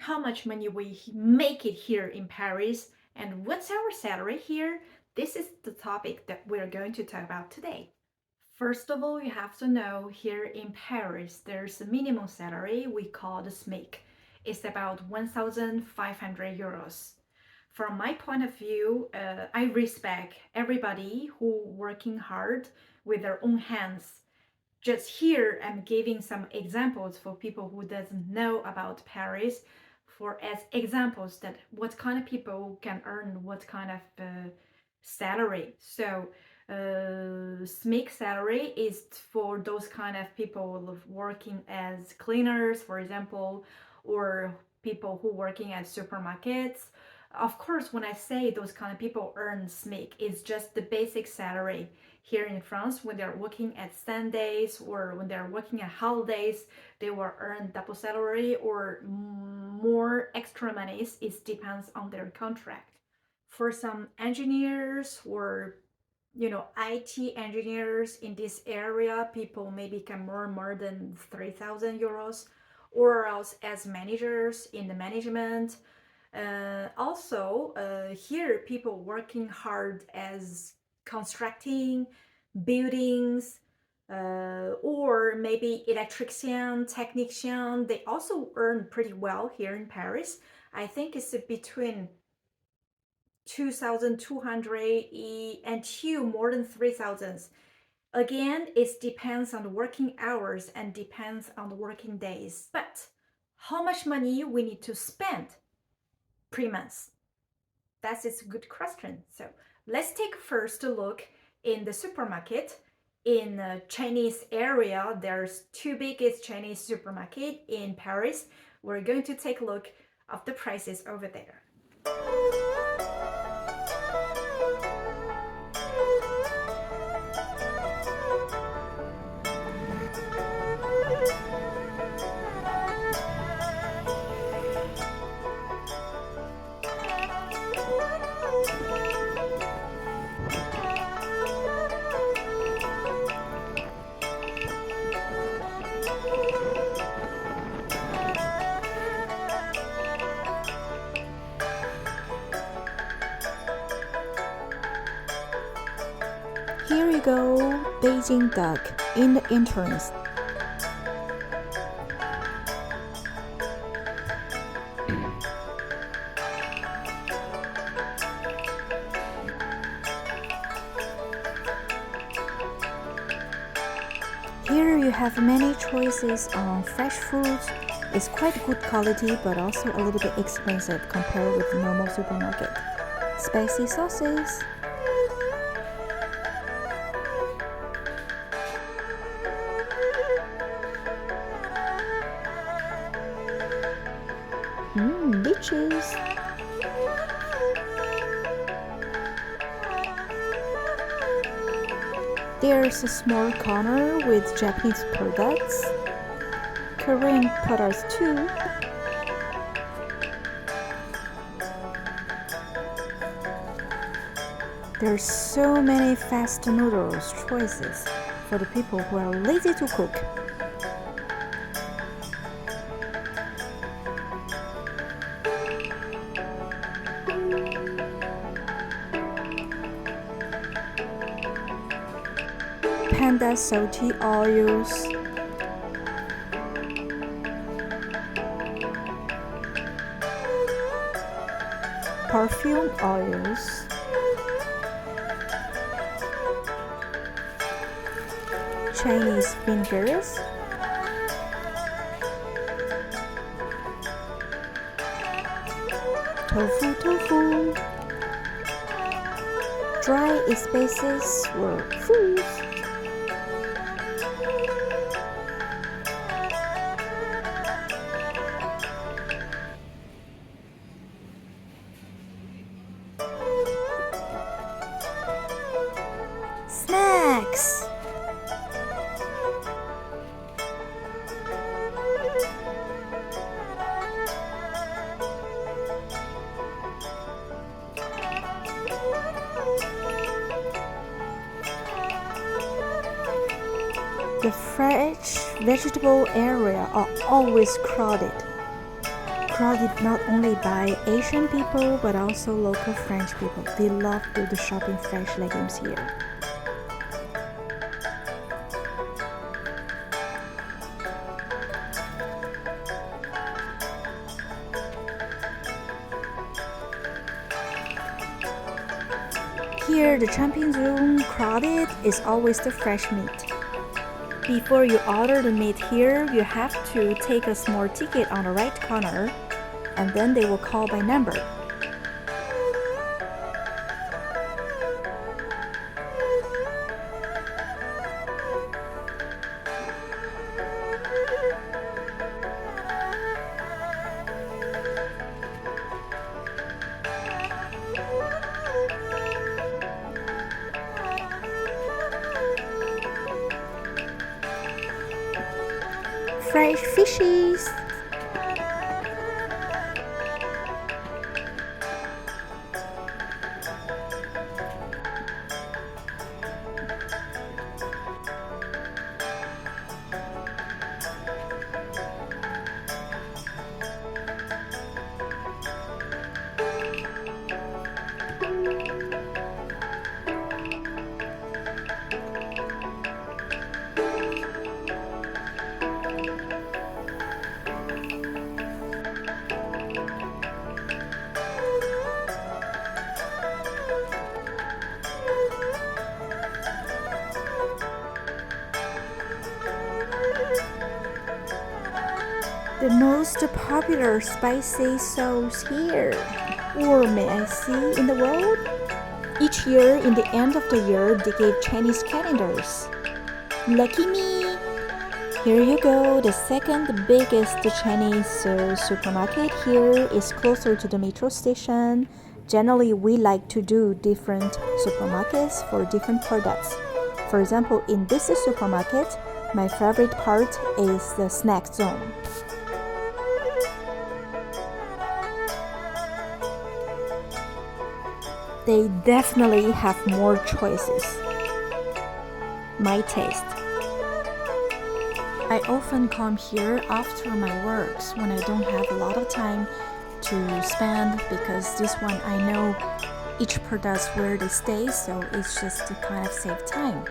how much money we make it here in Paris, and what's our salary here. This is the topic that we're going to talk about today. First of all, you have to know here in Paris, there's a minimum salary we call the SMIC. It's about 1,500 euros. From my point of view, I respect everybody who working hard with their own hands. Just here, I'm giving some examples for people who doesn't know about Paris, for as examples that what kind of people can earn what kind of salary. So SMIC salary is for those kind of people working as cleaners, for example, or people who working at supermarkets. Of course, when I say those kind of people earn SMIC, it's just the basic salary. Here in France, when they're working at Sundays or when they're working at holidays, they will earn double salary or more extra monies. It depends on their contract. For some engineers or IT engineers in this area, people maybe can earn more than 3,000 euros, or else as managers in the management. Also, here people working hard as constructing buildings, or maybe electrician, technician. They also earn pretty well here in Paris. I think it's between 2,200 until more than 3,000. Again, it depends on the working hours and depends on the working days. But how much money we need to spend per month? That is a good question. So let's take first a look in the supermarket. In the Chinese area, there's two biggest Chinese supermarket in Paris. We're going to take a look of the prices over there. Here you go, Beijing duck in the entrance. Here you have many choices on fresh foods. It's quite good quality but also a little bit expensive compared with the normal supermarket. Spicy sauces. Beaches. There's a small corner with Japanese products, Korean products too. There's so many fast noodles choices for the people who are lazy to cook. Panda salty oils, perfume oils, Chinese fingers, tofu, dry spices or foods. Snacks. The fresh vegetable area are always crowded. crowded not only by Asian people but also local French people. They love to do shopping fresh legumes here. Here, the champion room crowded is always the fresh meat. Before you order the meat here, you have to take a small ticket on the right corner, and then they will call by number. Fresh fishes. The most popular spicy sauce here, or may I say in the world? Each year, in the end of the year, they give Chinese calendars. Lucky me! Here you go, the second biggest Chinese supermarket here is closer to the metro station. Generally, we like to do different supermarkets for different products. For example, in this supermarket, my favorite part is the snack zone. They definitely have more choices. My taste. I often come here after my works when I don't have a lot of time to spend because this one I know each product where they stay, so it's just to kind of save time.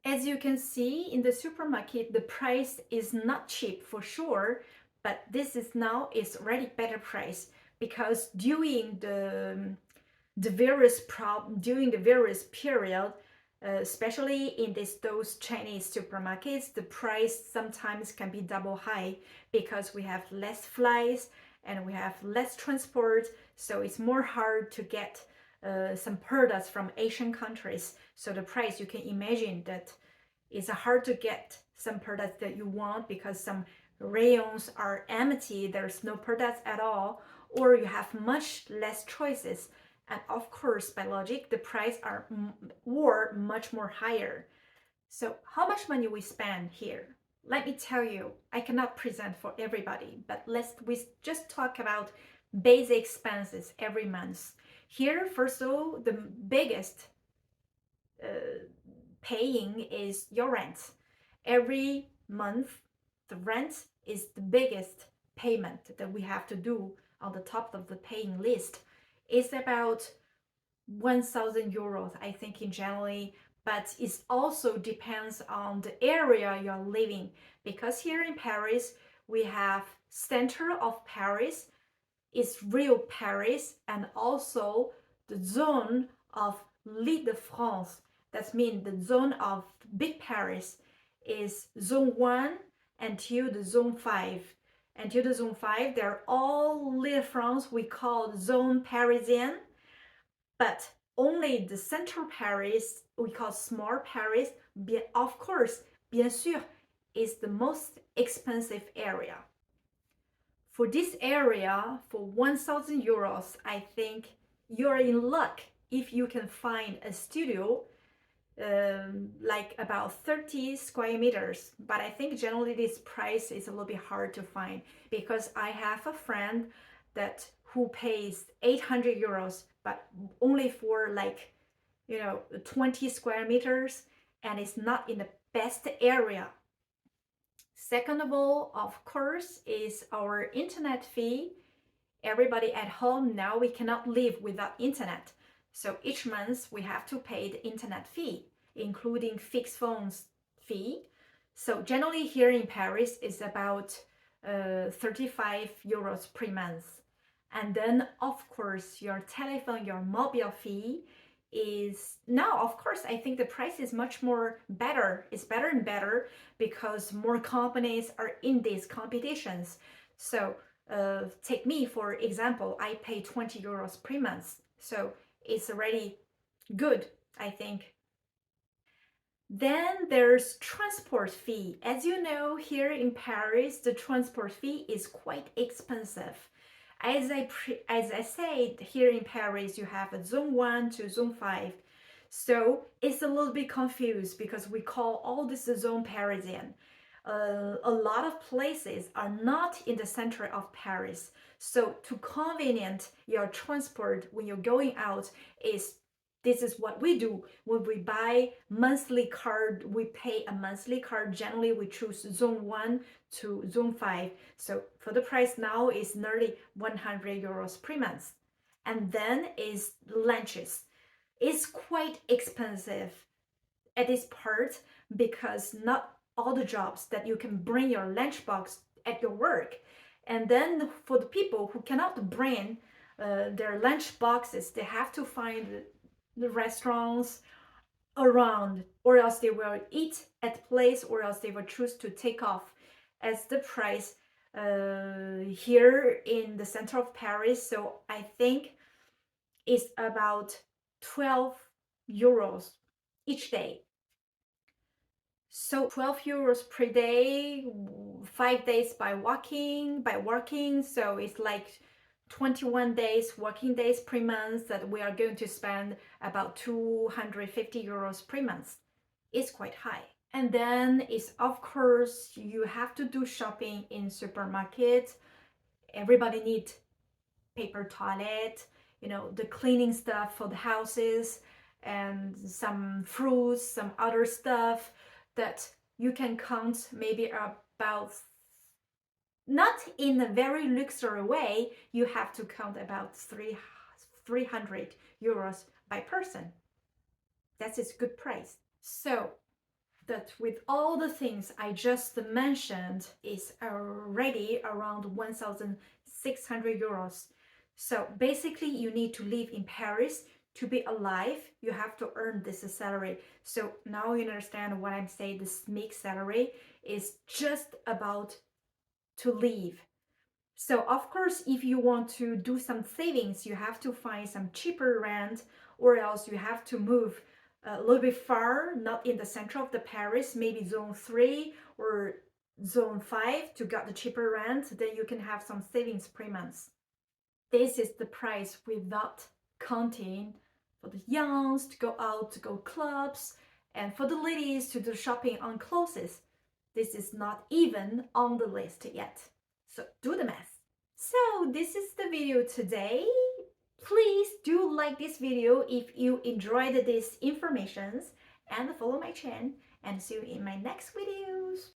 As you can see in the supermarket, the price is not cheap for sure, but this is now is already better price because during the various period, especially in those Chinese supermarkets, the price sometimes can be double high because we have less flights and we have less transport, so it's more hard to get some products from Asian countries. So the price, you can imagine that it's hard to get some products that you want because some rayons are empty, there's no products at all, or you have much less choices. And of course, by logic, the price are much more higher. So how much money we spend here? Let me tell you, I cannot present for everybody, but we just talk about basic expenses every month. Here, first of all, the biggest paying is your rent. Every month, the rent is the biggest payment that we have to do on the top of the paying list. It's about 1,000 euros, I think, in generally, but it also depends on the area you're living. Because here in Paris, we have center of Paris, is real Paris, and also the zone of L'Île-de-France. That means the zone of Big Paris is zone 1 until the zone 5. Until the zone 5, they're all L'Île-de-France, we call zone Parisienne, but only the central Paris, we call small Paris, of course, bien sûr, is the most expensive area. For this area, for 1,000 euros, I think you're in luck if you can find a studio like about 30 square meters. But I think generally this price is a little bit hard to find because I have a friend who pays 800 euros but only for like, 20 square meters, and it's not in the best area. Second of all, of course, is our internet fee. Everybody at home now, we cannot live without internet. So each month we have to pay the internet fee, including fixed phones fee. So generally here in Paris is about 35 euros per month. And then of course your telephone, your mobile fee is now, of course, I think the price is much more better. It's better and better because more companies are in these competitions. So take me for example, I pay 20 euros per month, so it's already good, I think. Then there's transport fee. As you know, here in Paris, the transport fee is quite expensive. As I said, here in Paris, you have a zone 1 to zone 5. So it's a little bit confused because we call all this zone Parisian. A lot of places are not in the center of Paris. So to convenient your transport when you're going out is this is what we do when we buy monthly card. We pay a monthly card. Generally we choose zone 1 to zone 5. So for the price now is nearly 100 euros per month. And then is lunches. It's quite expensive at this part because not all the jobs that you can bring your lunchbox at your work. And then for the people who cannot bring their lunch boxes, they have to find the restaurants around, or else they will eat at place, or else they will choose to take off, as the price here in the center of Paris. So I think it's about 12 euros each day. So 12 euros per day, 5 days by working. So it's like 21 days, working days per month that we are going to spend about 250 euros per month. It's quite high. And then is of course you have to do shopping in supermarket. Everybody needs paper toilet, the cleaning stuff for the houses, and some fruits, some other stuff that you can count maybe about, not in a very luxury way, you have to count about 300 euros by person. That is good price. So that with all the things I just mentioned is already around 1,600 euros. So basically you need to live in Paris to be alive. You have to earn this salary. So now you understand what I'm saying. This mixed salary is just about to live. So of course, if you want to do some savings, you have to find some cheaper rent, or else you have to move a little bit far, not in the center of the Paris, maybe zone 3 or zone 5 to get the cheaper rent. Then you can have some savings per month. This is the price without counting for the youngs to go out to go clubs, and for the ladies to do shopping on clothes. This is not even on the list yet. So do the math. So this is the video today. Please do like this video if you enjoyed these informations, and follow my channel, and see you in my next videos.